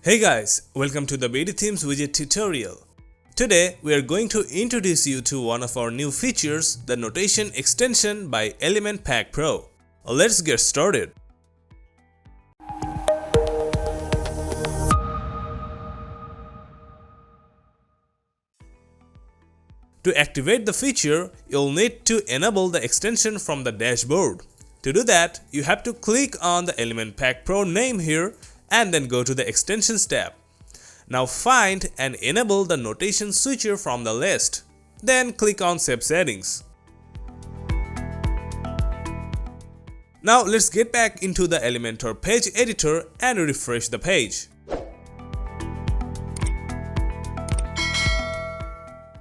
Hey guys, welcome to the BdThemes widget tutorial. Today we are going to introduce you to one of our new features, the notation extension by Elementor Pro. Let's get started. To activate the feature, you'll need to enable the extension from the dashboard. To do that, you have to click on the Elementor Pro name here and then go to the Extensions tab. Now find and enable the notation switcher from the list. Then click on Save Settings. Now let's get back into the Elementor page editor and refresh the page.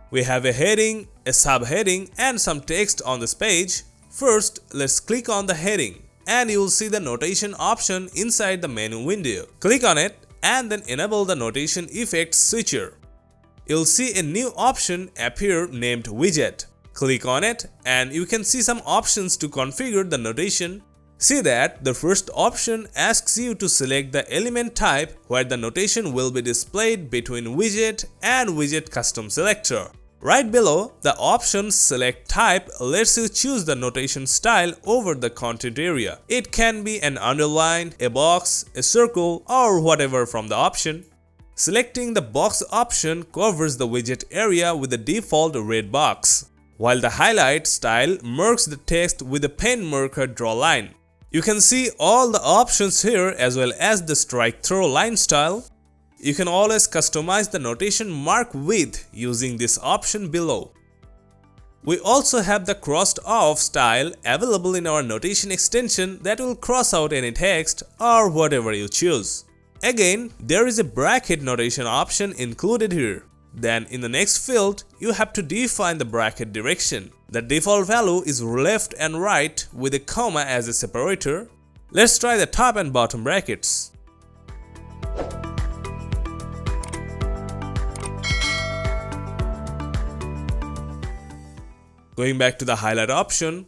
We have a heading, a subheading and some text on this page. First, let's click on the heading and you will see the notation option inside the menu window. Click on it and then enable the notation effects switcher. You'll see a new option appear named widget. Click on it and you can see some options to configure the notation. See that the first option asks you to select the element type where the notation will be displayed between widget and widget custom selector. Right below, the option Select Type lets you choose the notation style over the content area. It can be an underline, a box, a circle, or whatever from the option. Selecting the box option covers the widget area with the default red box, while the highlight style marks the text with a pen marker draw line. You can see all the options here as well as the strike through line style. You can always customize the notation mark width using this option below. We also have the crossed off style available in our notation extension that will cross out any text or whatever you choose. Again, there is a bracket notation option included here. Then in the next field, you have to define the bracket direction. The default value is left and right with a comma as a separator. Let's try the top and bottom brackets. Going back to the highlight option,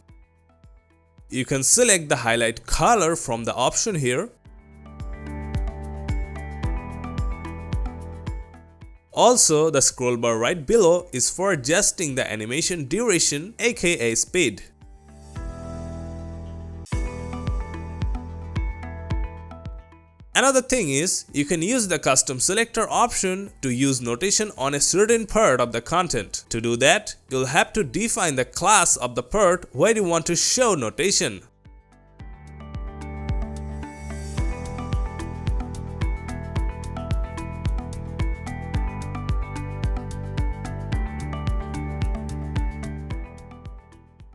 you can select the highlight color from the option here. Also, the scroll bar right below is for adjusting the animation duration, aka speed. Another thing is, you can use the custom selector option to use notation on a certain part of the content. To do that, you'll have to define the class of the part where you want to show notation.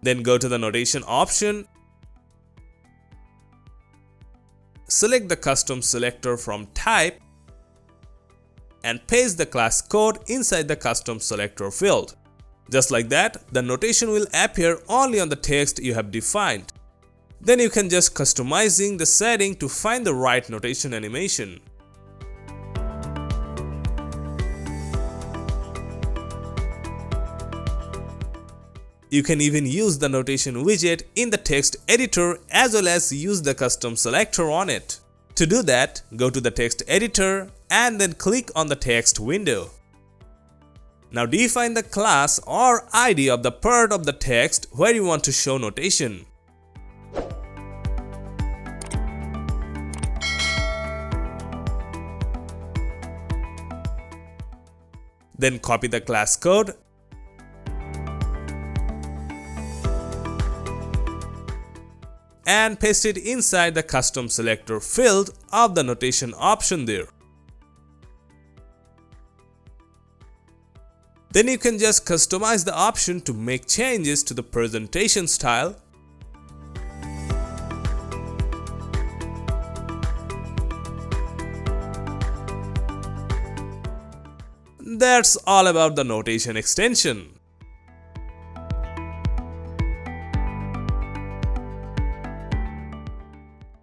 Then go to the notation option. Select the custom selector from type and paste the class code inside the custom selector field. Just like that, the notation will appear only on the text you have defined. Then you can just customizing the setting to find the right notation animation. You can even use the notation widget in the text editor as well as use the custom selector on it. To do that, go to the text editor and then click on the text window. Now define the class or ID of the part of the text where you want to show notation. Then copy the class code and paste it inside the custom selector field of the notation option there. Then you can just customize the option to make changes to the presentation style. That's all about the notation extension.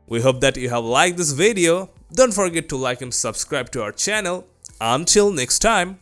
We hope that you have liked this video. Don't forget to like and subscribe to our channel. Until next time.